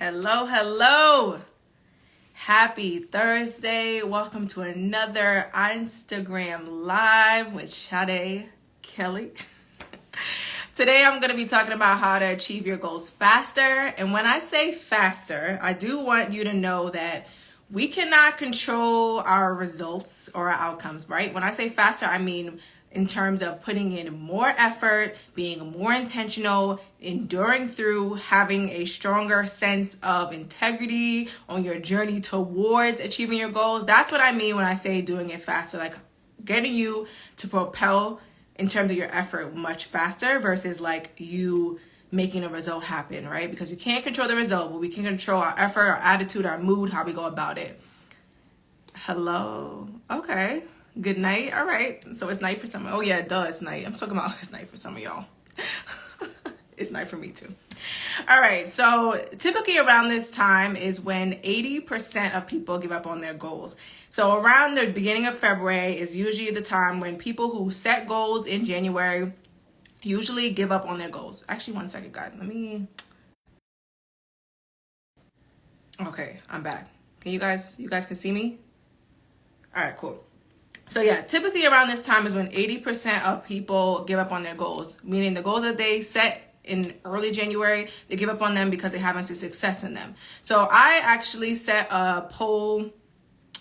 Hello, hello. Happy Thursday. Welcome to another Instagram Live with Sade Kelly. Today I'm going to be talking about how to achieve your goals faster. And when I say faster, I do want you to know that we cannot control our results or our outcomes, right? When I say faster, I mean in terms of putting in more effort, being more intentional, enduring through, having a stronger sense of integrity on your journey towards achieving your goals. That's what I mean when I say doing it faster, like getting you to propel in terms of your effort much faster versus like you making a result happen, right? Because we can't control the result, but we can control our effort, our attitude, our mood, how we go about it. Hello. Okay. Good night. All right. So it's night for some. Oh yeah, duh, it's night. I'm talking about it's night for some of y'all. It's night for me too. All right. So typically around this time is when 80% of people give up on their goals. So around the beginning of February is usually the time when people who set goals in January usually give up on their goals. Actually, one second, guys. Okay, I'm back. You guys can see me? All right, cool. So yeah, typically around this time is when 80% of people give up on their goals, meaning the goals that they set in early January, they give up on them because they haven't seen success in them. So I actually set a poll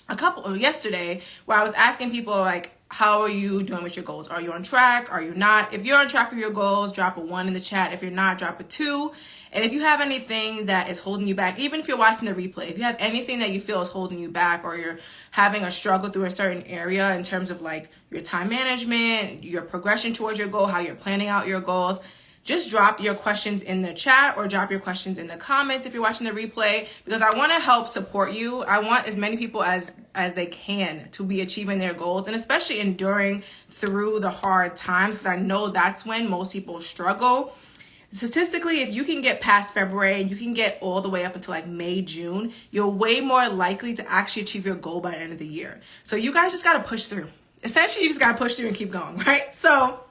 yesterday where I was asking people like, how are you doing with your goals? Are you on track? Are you not? If you're on track with your goals, drop a 1 in the chat. If you're not, drop a 2. And if you have anything that is holding you back, even if you're watching the replay, if you have anything that you feel is holding you back or you're having a struggle through a certain area in terms of like your time management, your progression towards your goal, how you're planning out your goals, just drop your questions in the chat or drop your questions in the comments if you're watching the replay, because I want to help support you. I want as many people as they can to be achieving their goals, and especially enduring through the hard times, because I know that's when most people struggle. Statistically, if you can get past February and you can get all the way up until like May, June, you're way more likely to actually achieve your goal by the end of the year. So you guys just got to push through. Essentially, you just got to push through and keep going, right? So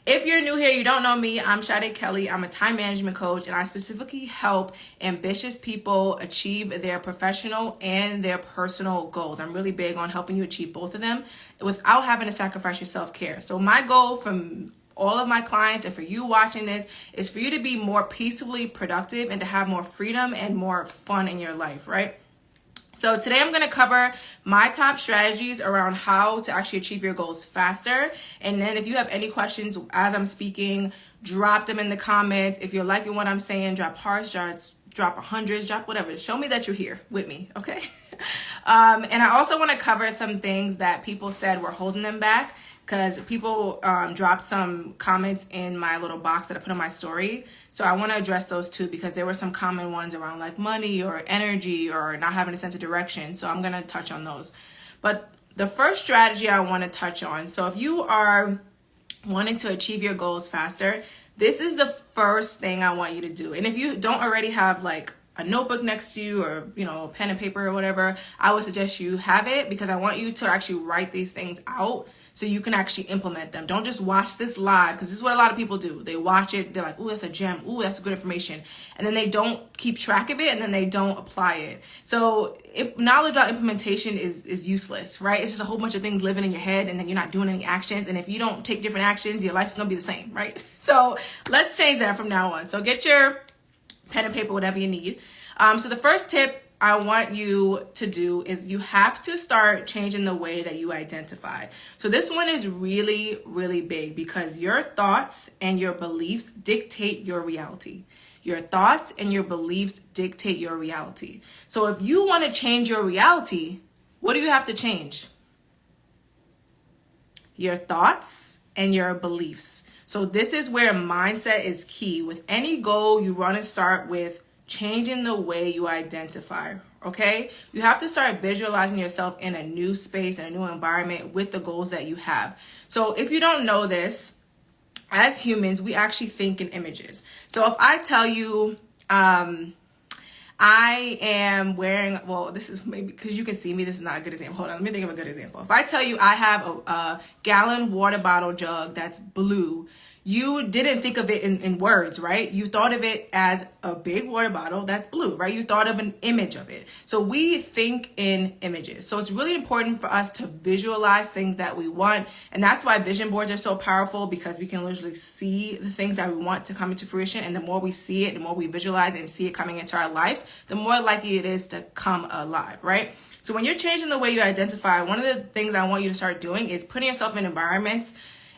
if you're new here, you don't know me, I'm Sade Kelly. I'm a time management coach, and I specifically help ambitious people achieve their professional and their personal goals. I'm really big on helping you achieve both of them without having to sacrifice your self-care. So my goal from all of my clients and for you watching this is for you to be more peacefully productive and to have more freedom and more fun in your life, right? So today I'm going to cover my top strategies around how to actually achieve your goals faster. And then if you have any questions as I'm speaking, drop them in the comments. If you're liking what I'm saying, drop hearts, drop 100s, drop whatever. Show me that you're here with me, okay? And I also want to cover some things that people said were holding them back, because people dropped some comments in my little box that I put on my story. So I want to address those too, because there were some common ones around like money or energy or not having a sense of direction. So I'm going to touch on those. But the first strategy I want to touch on, so if you are wanting to achieve your goals faster, this is the first thing I want you to do. And if you don't already have like a notebook next to you or, a pen and paper or whatever, I would suggest you have it, because I want you to actually write these things out so you can actually implement them. Don't just watch this live, because this is what a lot of people do. They watch it, they're like, ooh, that's a gem, ooh, that's good information. And then they don't keep track of it, and then they don't apply it. So knowledge without implementation is useless, right? It's just a whole bunch of things living in your head, and then you're not doing any actions. And if you don't take different actions, your life's gonna be the same, right? So let's change that from now on. So get your pen and paper, whatever you need. So the first tip I want you to do is you have to start changing the way that you identify. So this one is really, really big, because your thoughts and your beliefs dictate your reality. Your thoughts and your beliefs dictate your reality. So if you want to change your reality, what do you have to change? Your thoughts and your beliefs. So this is where mindset is key. With any goal, you want to start with changing the way you identify, okay? You have to start visualizing yourself in a new space and a new environment with the goals that you have. So if you don't know this, as humans, we actually think in images. So if I tell you, I am wearing, well, this is maybe because you can see me, this is not a good example. Hold on, let me think of a good example. If I tell you I have a gallon water bottle jug that's blue, you didn't think of it in words, right? You thought of it as a big water bottle that's blue, right? You thought of an image of it. So we think in images. So it's really important for us to visualize things that we want. And that's why vision boards are so powerful, because we can literally see the things that we want to come into fruition. And the more we see it, the more we visualize and see it coming into our lives, the more likely it is to come alive, right? So when you're changing the way you identify, one of the things I want you to start doing is putting yourself in environments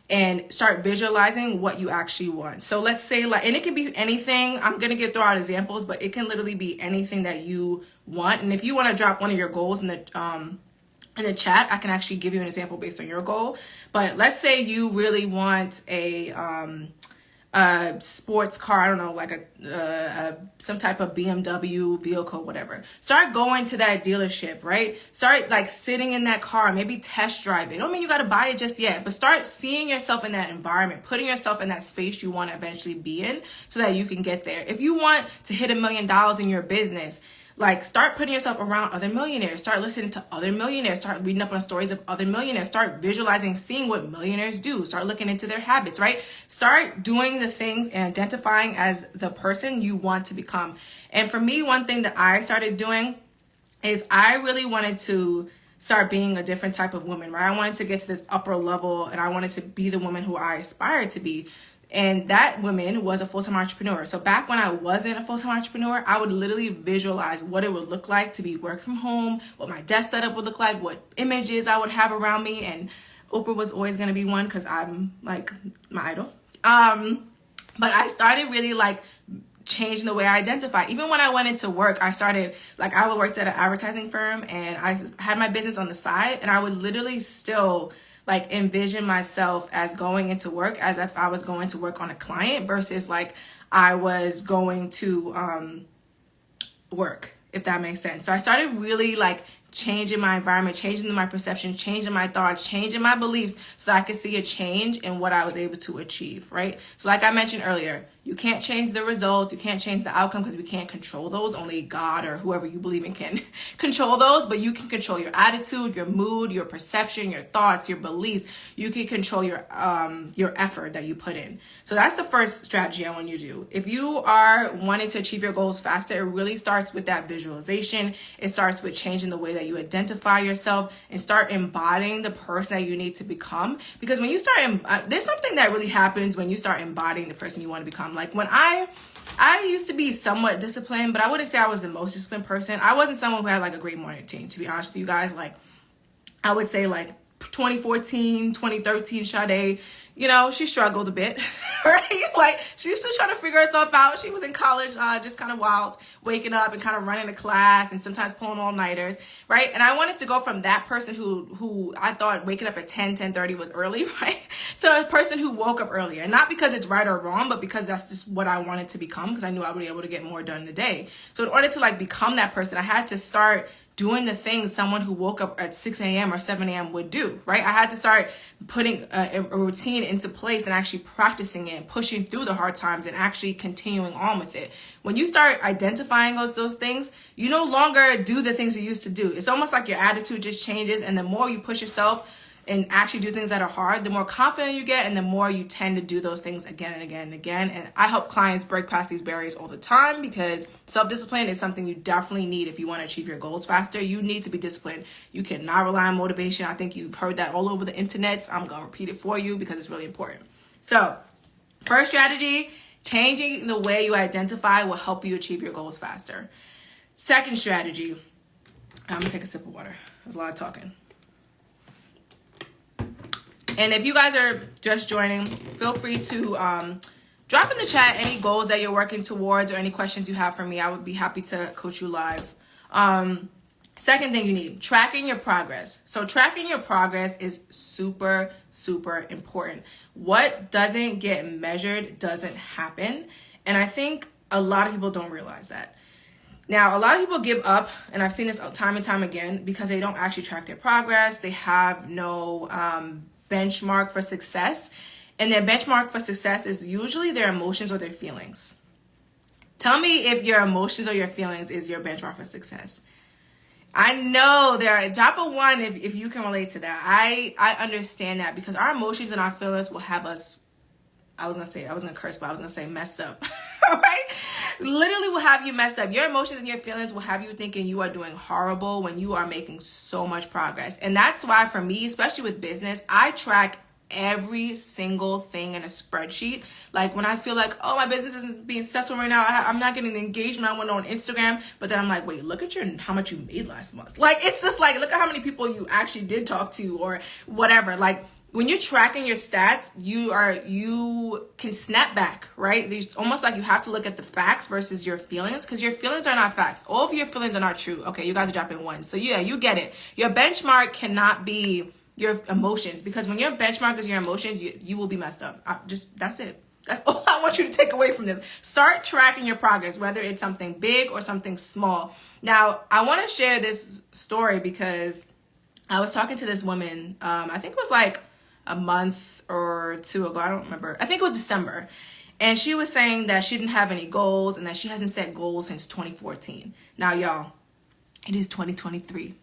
and start visualizing what you actually want. So let's say, like, and it can be anything. I'm going to throw out examples, but it can literally be anything that you want. And if you want to drop one of your goals in the chat, I can actually give you an example based on your goal. But let's say you really want a sports car, I don't know, like some type of BMW vehicle, whatever. Start going to that dealership, right? Start like sitting in that car, maybe test drive it. I don't mean you got to buy it just yet, but start seeing yourself in that environment, putting yourself in that space you want to eventually be in so that you can get there. If you want to hit $1 million in your business, like, start putting yourself around other millionaires. Start listening to other millionaires. Start reading up on stories of other millionaires. Start visualizing, seeing what millionaires do. Start looking into their habits, right? Start doing the things and identifying as the person you want to become. And for me, one thing that I started doing is I really wanted to start being a different type of woman, right? I wanted to get to this upper level, and I wanted to be the woman who I aspired to be. And that woman was a full-time entrepreneur. So back when I wasn't a full-time entrepreneur, I would literally visualize what it would look like to be work from home, what my desk setup would look like, what images I would have around me. And Oprah was always going to be one because I'm like my idol. But I started really like changing the way I identify. Even when I went into work, I started, like, I worked at an advertising firm and I had my business on the side, and I would literally still like envision myself as going into work as if I was going to work on a client versus like I was going to work, if that makes sense. So I started really like changing my environment, changing my perception, changing my thoughts, changing my beliefs so that I could see a change in what I was able to achieve, right? So like I mentioned earlier, you can't change the results, you can't change the outcome because we can't control those. Only God or whoever you believe in can control those, but you can control your attitude, your mood, your perception, your thoughts, your beliefs. You can control your effort that you put in. So that's the first strategy I want you to do. If you are wanting to achieve your goals faster, it really starts with that visualization. It starts with changing the way that you identify yourself and start embodying the person that you need to become. Because when you start, there's something that really happens when you start embodying the person you want to become. Like when I used to be somewhat disciplined, but I wouldn't say I was the most disciplined person. I wasn't someone who had like a great morning routine, to be honest with you guys. Like I would say like 2014, 2013, Sade, you know, she struggled a bit, right? Like she's still trying to figure herself out. She was in college, just kind of wild, waking up and kind of running to class and sometimes pulling all-nighters, right? And I wanted to go from that person who I thought waking up at 10:30 was early, right? To a person who woke up earlier. Not because it's right or wrong, but because that's just what I wanted to become, because I knew I would be able to get more done in the day. So in order to like become that person, I had to start doing the things someone who woke up at 6 a.m. or 7 a.m. would do, right? I had to start putting a routine into place and actually practicing it and pushing through the hard times and actually continuing on with it. When you start identifying those things, you no longer do the things you used to do. It's almost like your attitude just changes, and the more you push yourself and actually do things that are hard, the more confident you get and the more you tend to do those things again and again and again. And I help clients break past these barriers all the time, because self-discipline is something you definitely need if you want to achieve your goals faster. You need to be disciplined. You cannot rely on motivation. I think you've heard that all over the internet. I'm going to repeat it for you because it's really important. So first strategy, changing the way you identify will help you achieve your goals faster. Second strategy, I'm going to take a sip of water. There's a lot of talking. And if you guys are just joining, feel free to drop in the chat any goals that you're working towards or any questions you have for me. I would be happy to coach you live. Second thing you need, tracking your progress. So tracking your progress is super, super important. What doesn't get measured doesn't happen. And I think a lot of people don't realize that. Now, a lot of people give up, and I've seen this time and time again, because they don't actually track their progress. They have no benchmark for success, and their benchmark for success is usually their emotions or their feelings. Tell me if your emotions or your feelings is your benchmark for success. I know drop a 1 if you can relate to that. I understand that, because our emotions and our feelings will have us I was gonna curse, but I was gonna say messed up. All right? Literally will have you messed up. Your emotions and your feelings will have you thinking you are doing horrible when you are making so much progress. And that's why for me, especially with business, I track every single thing in a spreadsheet. Like when I feel like, oh, my business isn't being successful right now, I'm not getting the engagement I want on Instagram, but then I'm like, wait, look at how much you made last month. Like, it's just like, look at how many people you actually did talk to or whatever. Like, when you're tracking your stats, you can snap back, right? It's almost like you have to look at the facts versus your feelings, because your feelings are not facts. All of your feelings are not true. Okay, you guys are dropping one. So yeah, you get it. Your benchmark cannot be your emotions, because when your benchmark is your emotions, you will be messed up. That's it. That's all I want you to take away from this. Start tracking your progress, whether it's something big or something small. Now, I want to share this story because I was talking to this woman, I think it was like a month or two ago. I don't remember. I think it was December. And she was saying that she didn't have any goals and that she hasn't set goals since 2014. Now, y'all, it is 2023.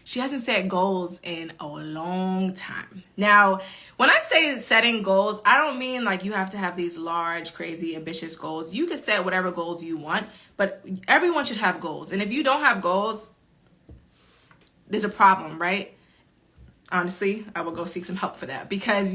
She hasn't set goals in a long time. Now, when I say setting goals, I don't mean like you have to have these large, crazy, ambitious goals. You can set whatever goals you want, but everyone should have goals. And if you don't have goals, there's a problem, right? Honestly, I will go seek some help for that, because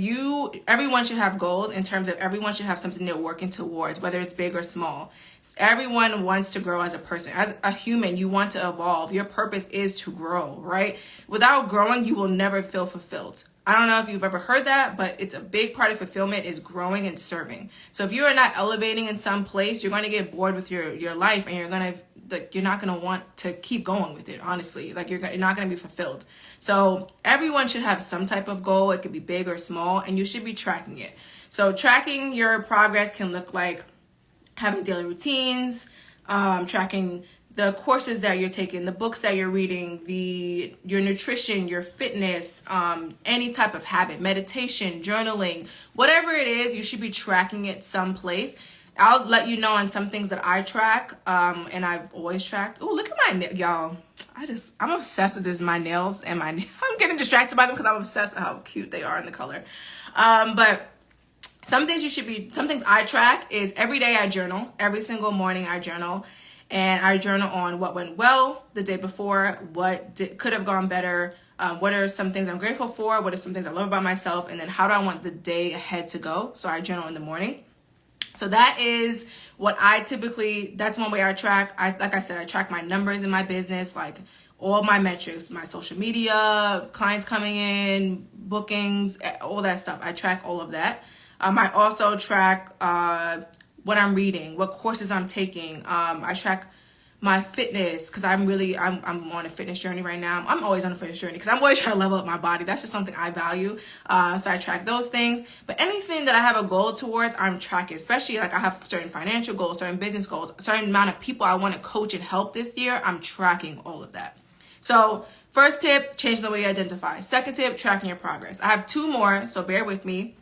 everyone should have goals in terms of everyone should have something they're working towards, whether it's big or small. Everyone wants to grow as a person. As a human, you want to evolve. Your purpose is to grow, right? Without growing, you will never feel fulfilled. I don't know if you've ever heard that, but it's a big part of fulfillment is growing and serving. So if you are not elevating in some place, you're going to get bored with your life, and you're not going to want to keep going with it, honestly. Like you're not going to be fulfilled. So everyone should have some type of goal. It could be big or small, and you should be tracking it. So tracking your progress can look like having daily routines, tracking the courses that you're taking, the books that you're reading, your nutrition, your fitness, any type of habit, meditation, journaling, whatever it is, you should be tracking it someplace. I'll let you know on some things that I track, and I've always tracked. Oh, look at my y'all. I'm obsessed with this. My nails and I'm getting distracted by them because I'm obsessed with how cute they are in the color. But some things I track is every day I journal. Every single morning I journal, and I journal on what went well the day before, could have gone better, what are some things I'm grateful for, what are some things I love about myself, and then how do I want the day ahead to go. So I journal in the morning. So that is what that's one way I track. Like I said, I track my numbers in my business, like all my metrics, my social media, clients coming in, bookings, all that stuff. I track all of that. I also track what I'm reading, what courses I'm taking. I track my fitness, because I'm on a fitness journey right now. I'm always on a fitness journey because I'm always trying to level up my body. That's just something I value. So I track those things. But anything that I have a goal towards, I'm tracking. Especially like I have certain financial goals, certain business goals, a certain amount of people I want to coach and help this year. I'm tracking all of that. So first tip, change the way you identify. Second tip, tracking your progress. I have two more, so bear with me.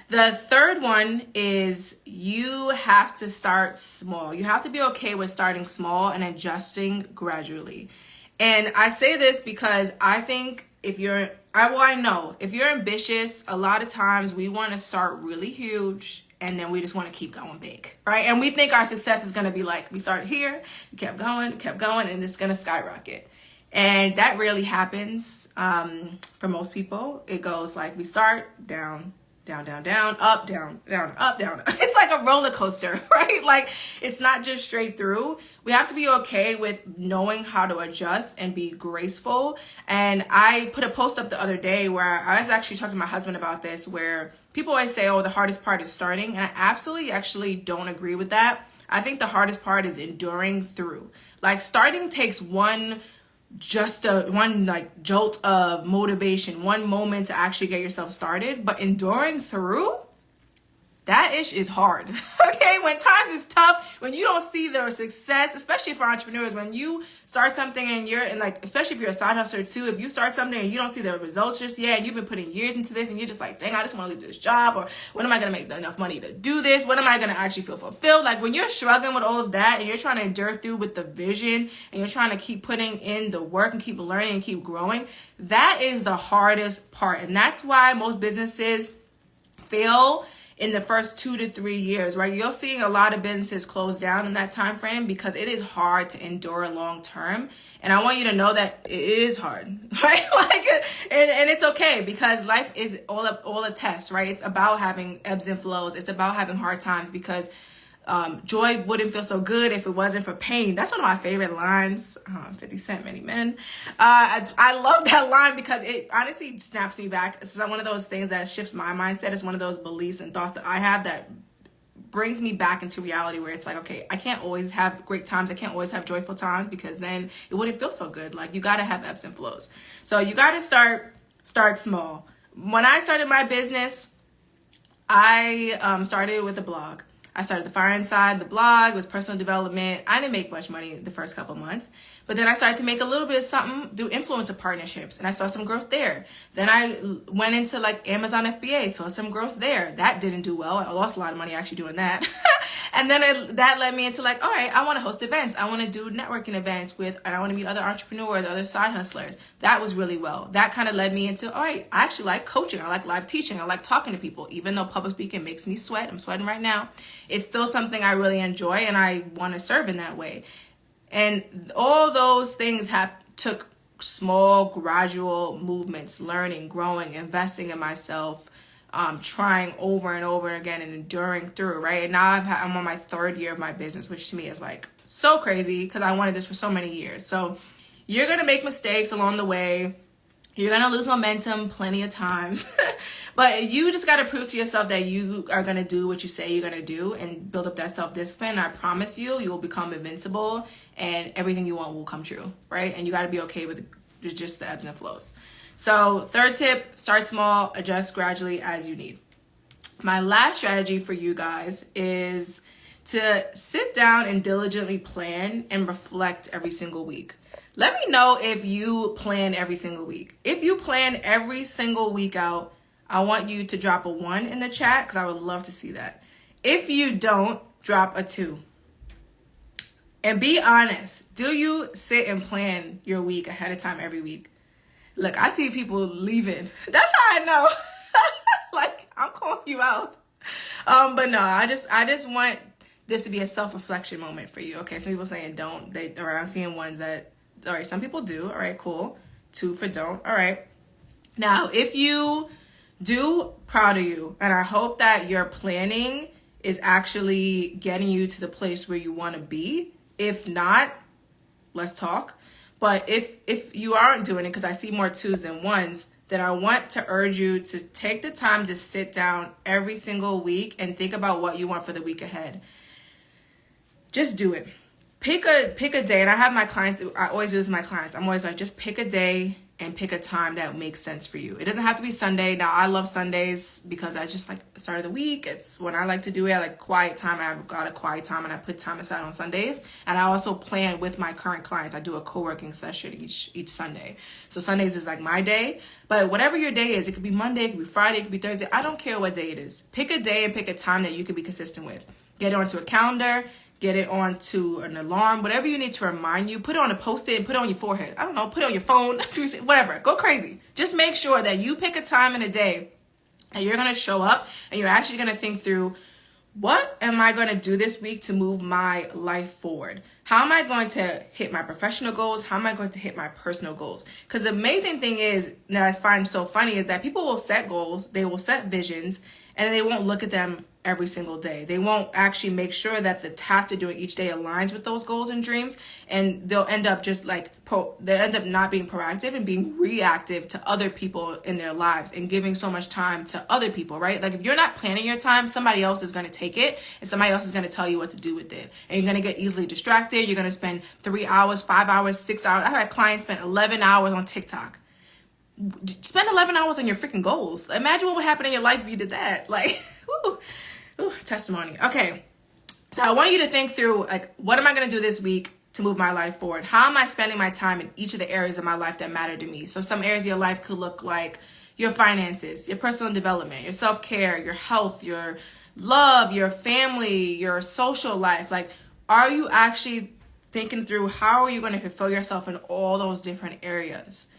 The third one is you have to start small. You have to be okay with starting small and adjusting gradually. And I say this because I think I know if you're ambitious, a lot of times we want to start really huge and then we just want to keep going big, right? And we think our success is going to be like, we started here, we kept going, and it's going to skyrocket. And that rarely happens for most people. It goes like we start down, down, down, down, up, down, down, up, down. It's like a roller coaster, right? Like it's not just straight through. We have to be okay with knowing how to adjust and be graceful. And I put a post up the other day where I was actually talking to my husband about this, where people always say, oh, the hardest part is starting. And I absolutely actually don't agree with that. I think the hardest part is enduring through. Like starting takes one like jolt of motivation, one moment to actually get yourself started, but enduring through, that ish is hard. Okay, when times is tough, when you don't see the success, especially for entrepreneurs, when you start something and especially if you're a side hustler too, if you start something and you don't see the results just yet, and you've been putting years into this and you're just like, dang, I just want to leave this job, or when am I going to make enough money to do this? When am I going to actually feel fulfilled? Like when you're struggling with all of that and you're trying to endure through with the vision and you're trying to keep putting in the work and keep learning and keep growing, that is the hardest part. And that's why most businesses fail in the first 2 to 3 years, right? You're seeing a lot of businesses close down in that time frame because it is hard to endure long term. And I want you to know that it is hard, right? And it's okay, because life is all a test, right? It's about having ebbs and flows. It's about having hard times, because joy wouldn't feel so good if it wasn't for pain. That's one of my favorite lines. 50 Cent, Many Men. I love that line because it honestly snaps me back. It's one of those things that shifts my mindset. It's one of those beliefs and thoughts that I have that brings me back into reality, where it's like, okay, I can't always have great times. I can't always have joyful times, because then it wouldn't feel so good. Like, you got to have ebbs and flows. So you got to start small. When I started my business, I started with a blog. I started the Fire Inside, the blog. It was personal development. I didn't make much money the first couple months, but then I started to make a little bit of something through influencer partnerships, and I saw some growth there. Then I went into like Amazon FBA, saw some growth there. That didn't do well. I lost a lot of money actually doing that. And then that led me into like, all right, I want to host events. I want to do networking events and I want to meet other entrepreneurs, other side hustlers. That was really well. That kind of led me into, all right, I actually like coaching. I like live teaching. I like talking to people, even though public speaking makes me sweat. I'm sweating right now. It's still something I really enjoy, and I want to serve in that way. And all those things took small, gradual movements, learning, growing, investing in myself, trying over and over again and enduring through, right? And now I'm on my 3rd year of my business, which to me is like so crazy, because I wanted this for so many years. So you're going to make mistakes along the way. You're going to lose momentum plenty of times. But you just got to prove to yourself that you are going to do what you say you're going to do and build up that self-discipline. I promise you, you will become invincible and everything you want will come true, right? And you got to be okay with just the ebbs and flows. So 3rd tip, start small, adjust gradually as you need. My last strategy for you guys is to sit down and diligently plan and reflect every single week. Let me know if you plan every single week. If you plan every single week out, I want you to drop a 1 in the chat, because I would love to see that. If you don't, drop a 2. And be honest. Do you sit and plan your week ahead of time every week? Look, I see people leaving. That's how I know. Like, I'm calling you out. But no, I just want this to be a self-reflection moment for you. Okay, some people saying don't. Or I'm seeing ones that, all right, some people do. All right, cool. 2 for don't. All right. Now, if you do, proud of you. And I hope that your planning is actually getting you to the place where you want to be. If not, let's talk. But if you aren't doing it, because I see more 2s than 1s, then I want to urge you to take the time to sit down every single week and think about what you want for the week ahead. Just do it. Pick a day. And I have my clients, I always do this with my clients. I'm always like, just pick a day and pick a time that makes sense for you. It doesn't have to be Sunday. Now, I love Sundays because I just like the start of the week. It's when I like to do it. I like quiet time. I've got a quiet time and I put time aside on Sundays. And I also plan with my current clients. I do a co-working session each Sunday. So Sundays is like my day. But whatever your day is, it could be Monday, it could be Friday, it could be Thursday. I don't care what day it is. Pick a day and pick a time that you can be consistent with. Get it onto a calendar. Get it onto an alarm, whatever you need to remind you. Put it on a Post-it and put it on your forehead. I don't know, put it on your phone, whatever. Go crazy. Just make sure that you pick a time in a day and you're going to show up and you're actually going to think through, what am I going to do this week to move my life forward? How am I going to hit my professional goals? How am I going to hit my personal goals? Because the amazing thing is, that I find so funny, is that people will set goals, they will set visions, and they won't look at them every single day. They won't actually make sure that the task they're doing each day aligns with those goals and dreams, and they'll end up just like they'll end up not being proactive and being reactive to other people in their lives and giving so much time to other people, right? Like, if you're not planning your time, somebody else is going to take it and somebody else is going to tell you what to do with it, and you're going to get easily distracted. You're going to spend 3 hours, 5 hours, 6 hours. I've had clients spend 11 hours on TikTok. Spend 11 hours on your freaking goals. Imagine what would happen in your life if you did that. Like, ooh, testimony. Okay. So I want you to think through, like, what am I going to do this week to move my life forward? How am I spending my time in each of the areas of my life that matter to me? So some areas of your life could look like your finances, your personal development, your self-care, your health, your love, your family, your social life. Like, are you actually thinking through how are you going to fulfill yourself in all those different areas?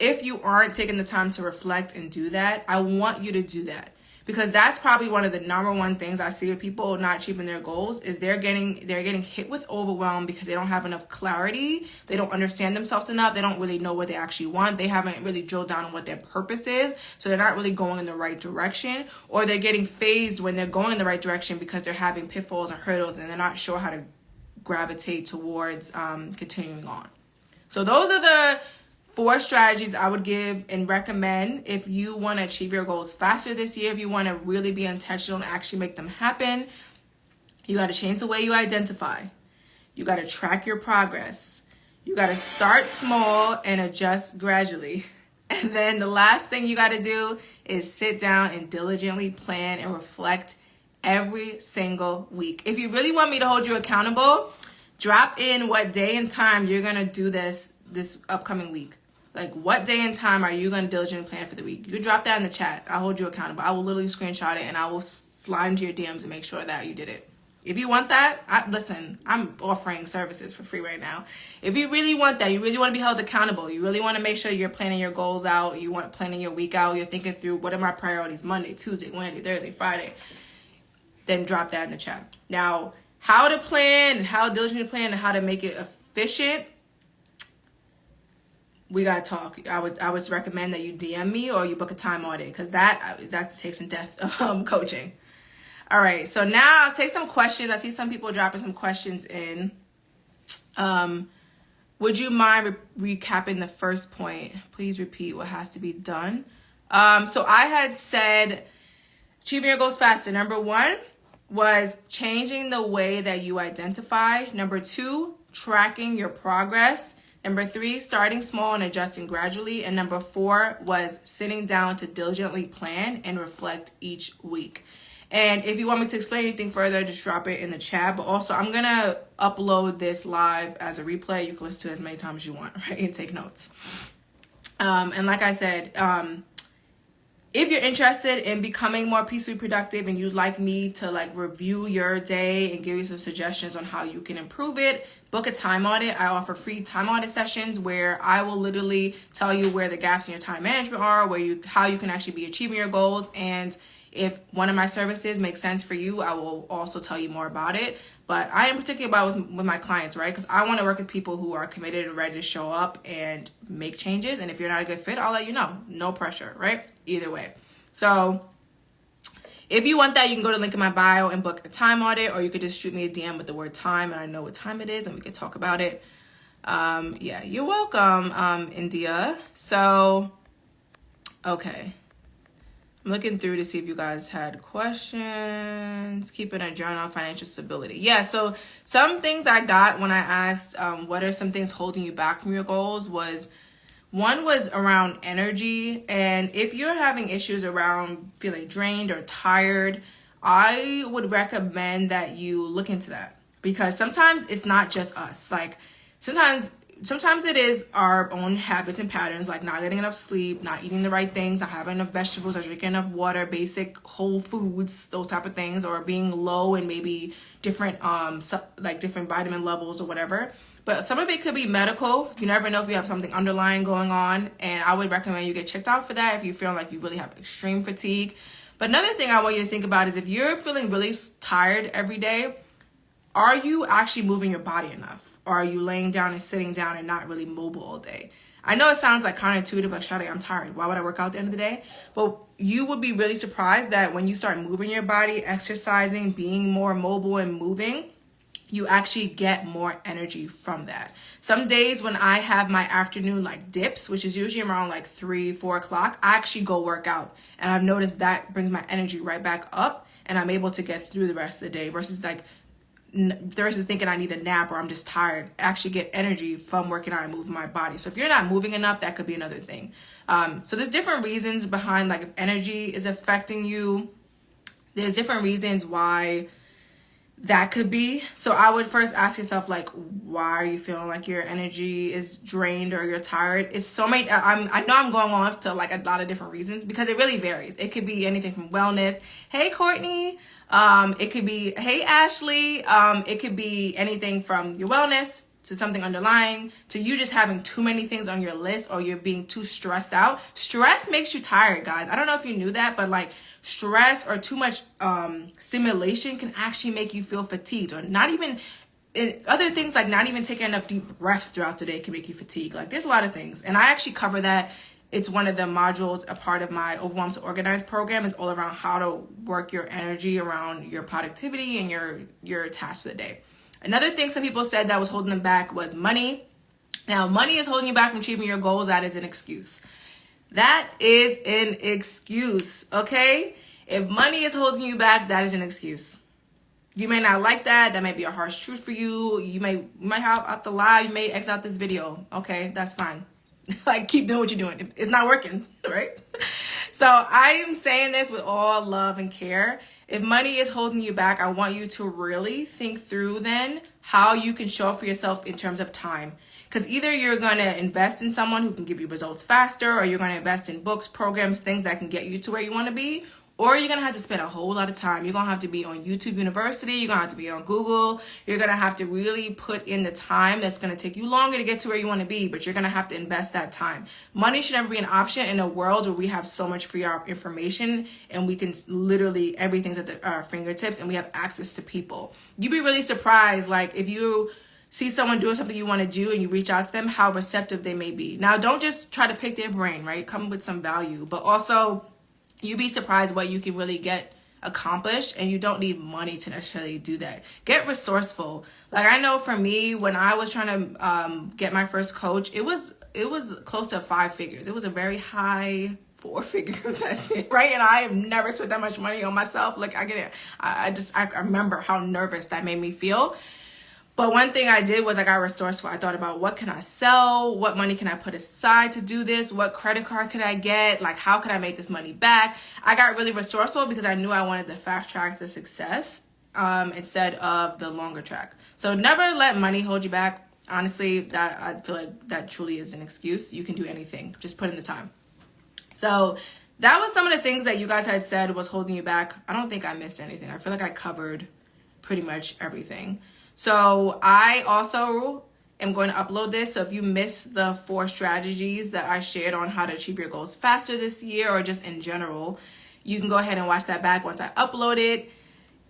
If you aren't taking the time to reflect and do that, I want you to do that. because that's probably one of the number one things I see with people not achieving their goals is they're getting hit with overwhelm because they don't have enough clarity. They don't understand themselves enough. They don't really know what they actually want. They haven't really drilled down on what their purpose is. So they're not really going in the right direction, or they're getting phased when they're going in the right direction because they're having pitfalls and hurdles and they're not sure how to gravitate towards continuing on. So those are the 4 strategies I would give and recommend if you want to achieve your goals faster this year. If you want to really be intentional and actually make them happen, you got to change the way you identify. You got to track your progress. You got to start small and adjust gradually. And then the last thing you got to do is sit down and diligently plan and reflect every single week. If you really want me to hold you accountable, drop in what day and time you're going to do this upcoming week. Like, what day and time are you going to diligently plan for the week? You drop that in the chat. I'll hold you accountable. I will literally screenshot it and I will slide into your DMs and make sure that you did it. If you want that, listen, I'm offering services for free right now. If you really want that, you really want to be held accountable, you really want to make sure you're planning your goals out, you want planning your week out, you're thinking through what are my priorities Monday, Tuesday, Wednesday, Thursday, Friday, then drop that in the chat. Now, how to plan and how diligently plan and how to make it efficient, we gotta talk. I would recommend that you DM me or you book a time audit, because that takes in depth coaching. All right, so now I'll take some questions. I see some people dropping some questions in. Would you mind recapping the first point? Please repeat what has to be done. So I had said achieving your goals faster. Number 1 was changing the way that you identify. Number 2, tracking your progress. Number 3, starting small and adjusting gradually. And number 4 was sitting down to diligently plan and reflect each week. And if you want me to explain anything further, just drop it in the chat. But also, I'm going to upload this live as a replay. You can listen to it as many times as you want, right? And take notes. And like I said, if you're interested in becoming more peacefully productive and you'd like me to review your day and give you some suggestions on how you can improve it, book a time audit. I offer free time audit sessions where I will literally tell you where the gaps in your time management are, how you can actually be achieving your goals. And if one of my services makes sense for you, I will also tell you more about it. But I am particular about with my clients, right? Because I want to work with people who are committed and ready to show up and make changes. And if you're not a good fit, I'll let you know. No pressure, right? Either way. So if you want that, you can go to the link in my bio and book a time audit, or you could just shoot me a DM with the word time and I know what time it is and we can talk about it. Yeah, you're welcome, India. So, okay. I'm looking through to see if you guys had questions. Keeping a journal, financial stability. Yeah, so some things I got when I asked what are some things holding you back from your goals was, one was around energy. And if you're having issues around feeling drained or tired, I would recommend that you look into that, because sometimes it's not just us. Like sometimes it is our own habits and patterns, like not getting enough sleep, not eating the right things, not having enough vegetables, not drinking enough water, basic whole foods, those type of things, or being low in maybe different different vitamin levels or whatever. But some of it could be medical. You never know if you have something underlying going on, and I would recommend you get checked out for that if you feel like you really have extreme fatigue. But another thing I want you to think about is, if you're feeling really tired every day, are you actually moving your body enough? Or are you laying down and sitting down and not really mobile all day? I know it sounds like counterintuitive, like, Sade, I'm tired. Why would I work out at the end of the day? But you would be really surprised that when you start moving your body, exercising, being more mobile and moving, you actually get more energy from that. Some days when I have my afternoon dips, which is usually around 3-4 o'clock, I actually go work out. And I've noticed that brings my energy right back up, and I'm able to get through the rest of the day versus thinking I need a nap or I'm just tired. I actually get energy from working out and moving my body. So if you're not moving enough, that could be another thing. So there's different reasons behind if energy is affecting you. There's different reasons why that could be. So I would first ask yourself, why are you feeling like your energy is drained or you're tired? It's so many. I know I'm going on to a lot of different reasons, because it really varies. It could be anything from wellness. Hey, Courtney. It could be, hey, Ashley. It could be anything from your wellness, to something underlying, to you just having too many things on your list, or you're being too stressed out. Stress makes you tired, guys. I don't know if you knew that, but like stress or too much stimulation can actually make you feel fatigued, or not even other things, like not even taking enough deep breaths throughout the day can make you fatigued. Like there's a lot of things, and I actually cover that. It's one of the modules, a part of my Overwhelmed to Organized program, is all around how to work your energy around your productivity and your tasks for the day. Another thing some people said that was holding them back was money. Now, money is holding you back from achieving your goals. That is an excuse. That is an excuse, okay? If money is holding you back, that is an excuse. You may not like that. That may be a harsh truth for you. You might have out the lie. You may X out this video. Okay, that's fine. Like, keep doing what you're doing. It's not working, right? So I am saying this with all love and care. If money is holding you back, I want you to really think through then how you can show up for yourself in terms of time. Because either you're going to invest in someone who can give you results faster, or you're going to invest in books, programs, things that can get you to where you want to be, or you're going to have to spend a whole lot of time. You're going to have to be on YouTube University. You're going to have to be on Google. You're going to have to really put in the time that's going to take you longer to get to where you want to be, but you're going to have to invest that time. Money should never be an option in a world where we have so much free information, and we can literally, everything's at our fingertips, and we have access to people. You'd be really surprised, like if you see someone doing something you want to do and you reach out to them, how receptive they may be. Now, don't just try to pick their brain, right? Come with some value, but also you'd be surprised what you can really get accomplished, and you don't need money to necessarily do that. Get resourceful. Like I know for me, when I was trying to get my first coach, it was close to 5 figures. It was a very high 4-figure investment, right? And I have never spent that much money on myself. Like I get it. I remember how nervous that made me feel. But one thing I did was I got resourceful. I thought about, what can I sell? What money can I put aside to do this? What credit card could I get? Like, how could I make this money back? I got really resourceful because I knew I wanted the fast track to success instead of the longer track. So never let money hold you back. Honestly, that I feel like that truly is an excuse. You can do anything. Just put in the time. So that was some of the things that you guys had said was holding you back. I don't think I missed anything. I feel like I covered pretty much everything. So I also am going to upload this. So if you missed the 4 strategies that I shared on how to achieve your goals faster this year, or just in general, you can go ahead and watch that back once I upload it.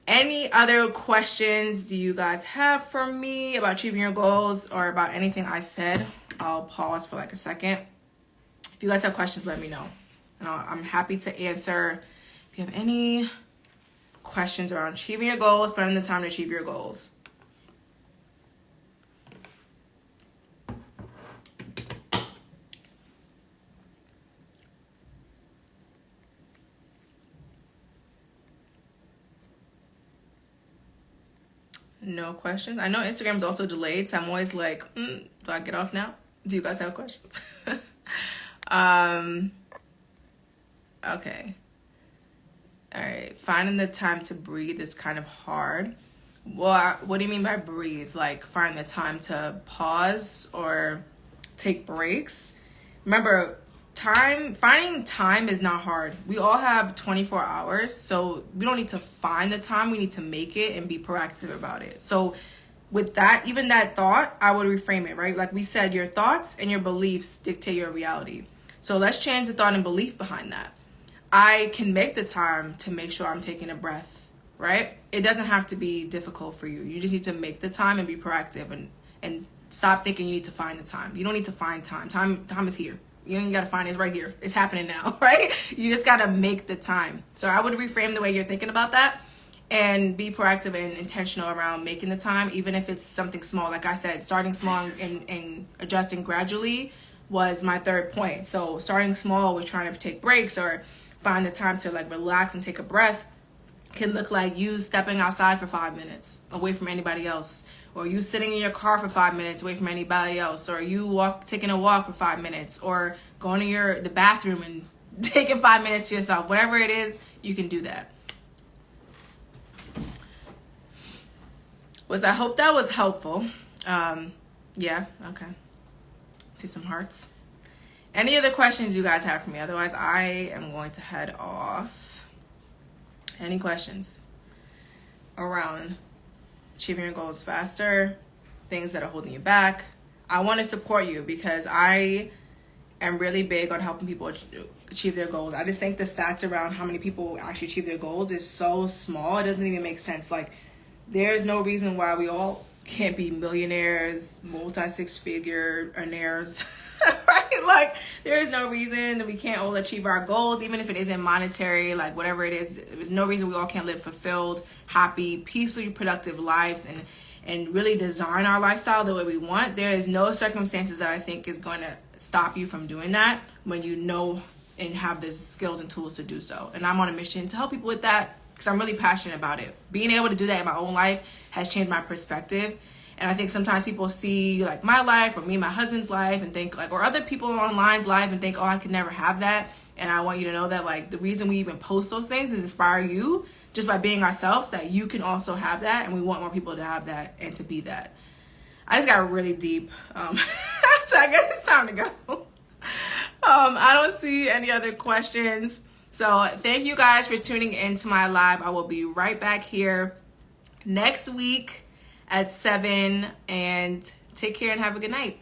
Any other questions do you guys have for me about achieving your goals or about anything I said? I'll pause for like a second. If you guys have questions, let me know. And I'm happy to answer. If you have any questions around achieving your goals, spending the time to achieve your goals. No questions. I know Instagram's also delayed, so I'm always like, do I get off now? Do you guys have questions? Okay. All right. Finding the time to breathe is kind of hard. Well, what do you mean by breathe? Like find the time to pause or take breaks? Remember, finding time is not hard. We all have 24 hours, so we don't need to find the time. We need to make it and be proactive about it. So with that, even that thought, I would reframe it, right? Like we said, your thoughts and your beliefs dictate your reality. So let's change the thought and belief behind that. I can make the time to make sure I'm taking a breath, right? It doesn't have to be difficult for you. You just need to make the time and be proactive, and stop thinking you need to find the time. You don't need to find time. Time is here. You ain't got to find it. It's right here. It's happening now, right? You just got to make the time. So I would reframe the way you're thinking about that and be proactive and intentional around making the time, even if it's something small. Like I said, starting small and adjusting gradually was my 3rd point. So starting small with trying to take breaks or find the time to like relax and take a breath can look like you stepping outside for 5 minutes away from anybody else, or you sitting in your car for 5 minutes away from anybody else, or you taking a walk for 5 minutes, or going to the bathroom and taking 5 minutes to yourself. Whatever it is, you can do that. I hope that was helpful. Yeah, okay. See some hearts. Any other questions you guys have for me? Otherwise, I am going to head off. Any questions around achieving your goals faster? things that are holding you back. I want to support you because I am really big on helping people achieve their goals. I just think the stats around how many people actually achieve their goals is so small. It doesn't even make sense. Like, there's no reason why we all can't be millionaires, multi-six-figure earners, right? Like, there is no reason that we can't all achieve our goals, even if it isn't monetary, like whatever it is. There's no reason we all can't live fulfilled, happy, peacefully productive lives and really design our lifestyle the way we want. There is no circumstances that I think is going to stop you from doing that when you know and have the skills and tools to do so. And I'm on a mission to help people with that because I'm really passionate about it. Being able to do that in my own life has changed my perspective. And I think sometimes people see like my life or me and my husband's life and think like, or other people online's life and think, oh, I could never have that. And I want you to know that like the reason we even post those things is inspire you just by being ourselves, that you can also have that. And we want more people to have that and to be that. I just got really deep. So I guess it's time to go. I don't see any other questions. So thank you guys for tuning into my live. I will be right back here next week at 7, and take care and have a good night.